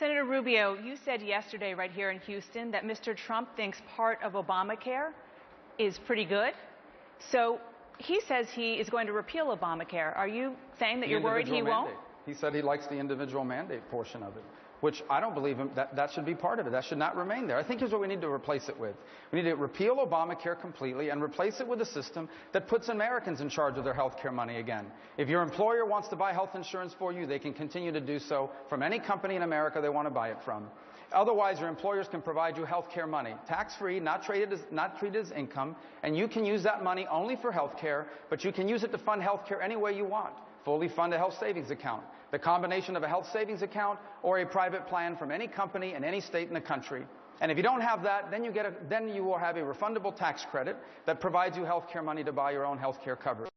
Senator Rubio, you said yesterday right here in Houston that Mr. Trump thinks part of Obamacare is pretty good. So he says he is going to repeal Obamacare. Are you saying that you're worried he won't? He said he likes the individual mandate portion of it, which I don't believe that should be part of it. That should not remain there. I think here's what we need to replace it with. We need to repeal Obamacare completely and replace it with a system that puts Americans in charge of their health care money again. If your employer wants to buy health insurance for you, they can continue to do so from any company in America they want to buy it from. Otherwise, your employers can provide you health care money, tax-free, not treated as income, and you can use that money only for health care, but you can use it to fund health care any way you want. Fully fund a health savings account, the combination of a health savings account or a private plan from any company in any state in the country. And if you don't have that, then you will have a refundable tax credit that provides you health care money to buy your own health care coverage.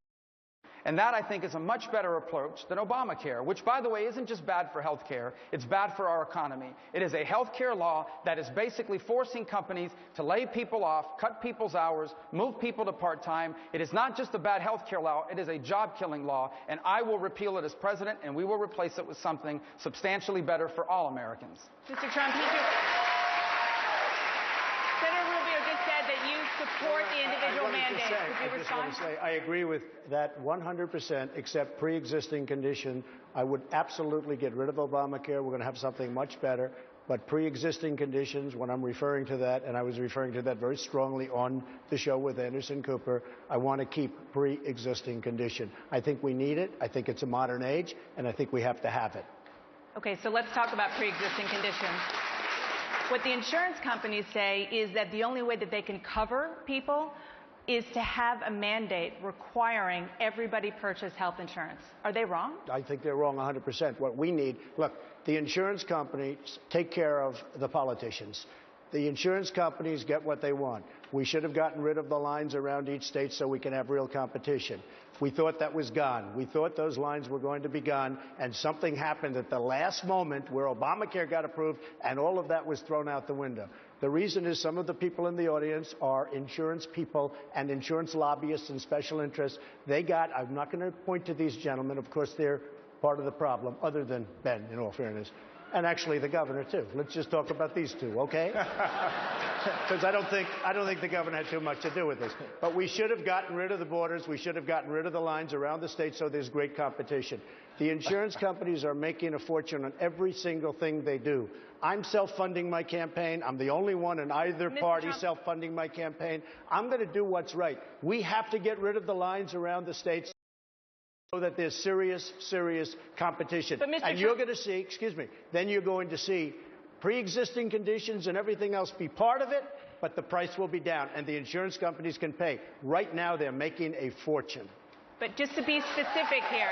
And that, I think, is a much better approach than Obamacare, which, by the way, isn't just bad for health care. It's bad for our economy. It is a health care law that is basically forcing companies to lay people off, cut people's hours, move people to part-time. It is not just a bad health care law. It is a job-killing law. And I will repeal it as president, and we will replace it with something substantially better for all Americans. Mr. Trump, Senator Rubio just said that you support the individual mandate. Could you respond? I just want to say I agree with that 100%, except pre-existing condition. I would absolutely get rid of Obamacare. We're going to have something much better. But pre-existing conditions, when I'm referring to that, and I was referring to that very strongly on the show with Anderson Cooper, I want to keep pre-existing condition. I think we need it. I think it's a modern age, and I think we have to have it. Okay, so let's talk about pre-existing conditions. What the insurance companies say is that the only way that they can cover people is to have a mandate requiring everybody purchase health insurance. Are they wrong? I think they're wrong 100%. What we need, look, the insurance companies take care of the politicians. The insurance companies get what they want. We should have gotten rid of the lines around each state so we can have real competition. We thought that was gone. We thought those lines were going to be gone, and something happened at the last moment where Obamacare got approved, and all of that was thrown out the window. The reason is some of the people in the audience are insurance people and insurance lobbyists and special interests. I'm not going to point to these gentlemen. Of course, they're part of the problem, other than Ben, in all fairness. And actually the governor, too. Let's just talk about these two, okay? Because I don't think the governor had too much to do with this. But we should have gotten rid of the borders. We should have gotten rid of the lines around the state so there's great competition. The insurance companies are making a fortune on every single thing they do. I'm self-funding my campaign. I'm the only one in either party self-funding my campaign. I'm going to do what's right. We have to get rid of the lines around the states so that there's serious competition. And you're going to see, then you're going to see pre-existing conditions and everything else be part of it, but the price will be down, and the insurance companies can pay. Right now, they're making a fortune. But just to be specific here,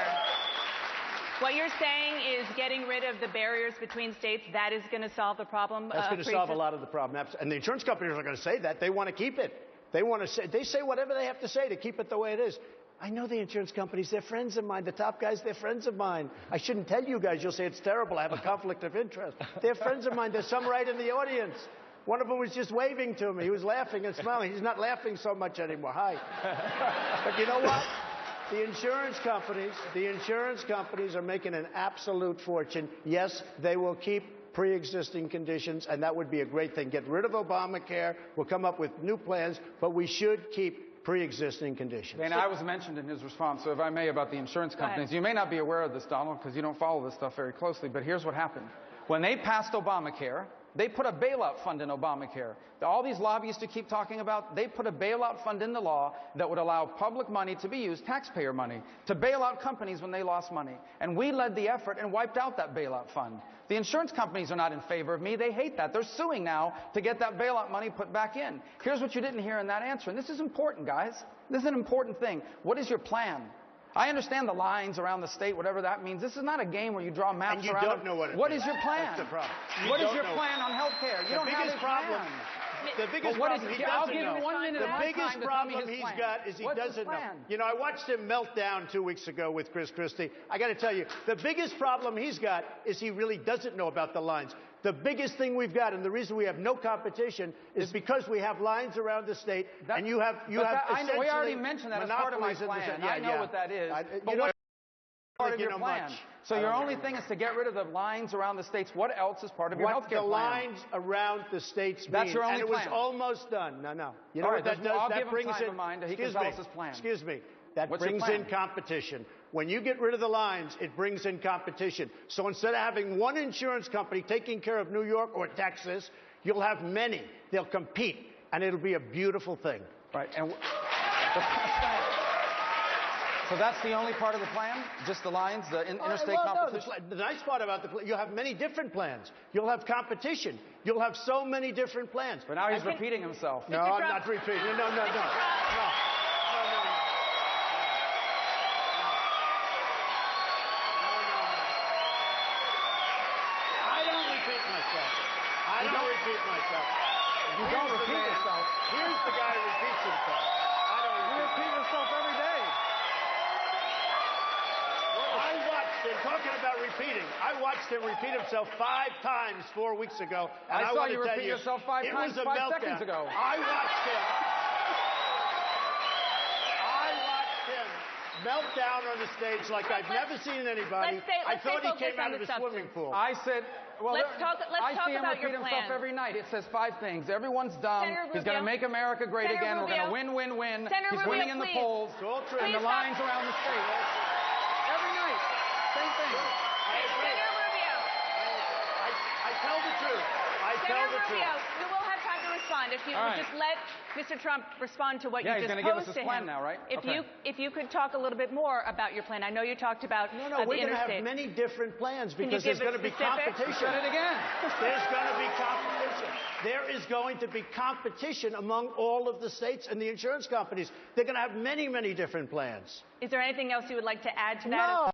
what you're saying is getting rid of the barriers between states, that is going to solve the problem? That's going to solve a lot of the problem. And the insurance companies are going to say that. They want to keep it. They say whatever they have to say to keep it the way it is. I know the insurance companies. They're friends of mine. The top guys, they're friends of mine. I shouldn't tell you guys. You'll say it's terrible. I have a conflict of interest. They're friends of mine. There's some right in the audience. One of them was just waving to me. He was laughing and smiling. He's not laughing so much anymore. Hi. But you know what? The insurance companies are making an absolute fortune. Yes, they will keep pre-existing conditions, and that would be a great thing. Get rid of Obamacare. We'll come up with new plans, but we should keep pre-existing conditions. And I was mentioned in his response, so if I may, about the insurance companies. You may not be aware of this, Donald, because you don't follow this stuff very closely, but here's what happened. When they passed Obamacare, they put a bailout fund in Obamacare. All these lobbyists you keep talking about, they put a bailout fund in the law that would allow public money to be used, taxpayer money, to bail out companies when they lost money. And we led the effort and wiped out that bailout fund. The insurance companies are not in favor of me. They hate that. They're suing now to get that bailout money put back in. Here's what you didn't hear in that answer. And this is important, guys. This is an important thing. What is your plan? I understand the lines around the state, whatever that means. This is not a game where you draw maps and you around. Don't know what it What means. is your plan? That's the problem. What is your plan on health care? You don't have a plan. The biggest problem he doesn't know. The biggest problem he's got is he doesn't know. You know, I watched him melt down 2 weeks ago with Chris Christie. I got to tell you, the biggest problem he's got is he really doesn't know about the lines. The biggest thing we've got, and the reason we have no competition, is because we have lines around the state, and you have essentially we already mentioned that as part of my plan. I know what that is. part of your plan. So your only thing is to get rid of the lines around the states. What else is part of your health care plan? What the lines around the states mean. That's your only plan. And it was almost done. No. You know what that does? That brings in mind. He can tell us his plan. Excuse me. That brings in competition. When you get rid of the lines, it brings in competition. So instead of having one insurance company taking care of New York or Texas, you'll have many. They'll compete, and it'll be a beautiful thing. Right. And so that's the only part of the plan? Just the lines, the interstate competition? No, the nice part about the plan, you have many different plans. You'll have competition. You'll have so many different plans. But now he's repeating himself. No, I'm not repeating. No. I don't repeat myself. You don't repeat yourself. Here's the guy who repeats himself. You repeat yourself every day. I watched him, talking about repeating, I watched him repeat himself 5 times 4 weeks ago. And I saw you repeat yourself 5 times 5 seconds ago. I watched him melt down on the stage like I've never seen anybody. I thought he came out of a swimming pool. I said, well, let's talk about your plan. I see him repeat himself every night. It says 5 things. Everyone's dumb. He's going to make America great again. We're going to win, win, win. He's winning in the polls. And the lines around the state. Every night. Same thing. Senator Rubio. I tell the truth. Senator Rubio, you will have time to respond. If you would just let Mr. Trump respond to what you just posed to him. Yeah, he's going to give us his plan now, right? If you could talk a little bit more about your plan. I know you talked about the interstate. We're going to have many different plans because there's going to be competition. Said it again. There's going to be competition. There is going to be competition among all of the states and the insurance companies. They're going to have many, many different plans. Is there anything else you would like to add to that? No.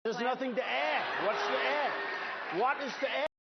There's nothing to add. What's to add? What is to add?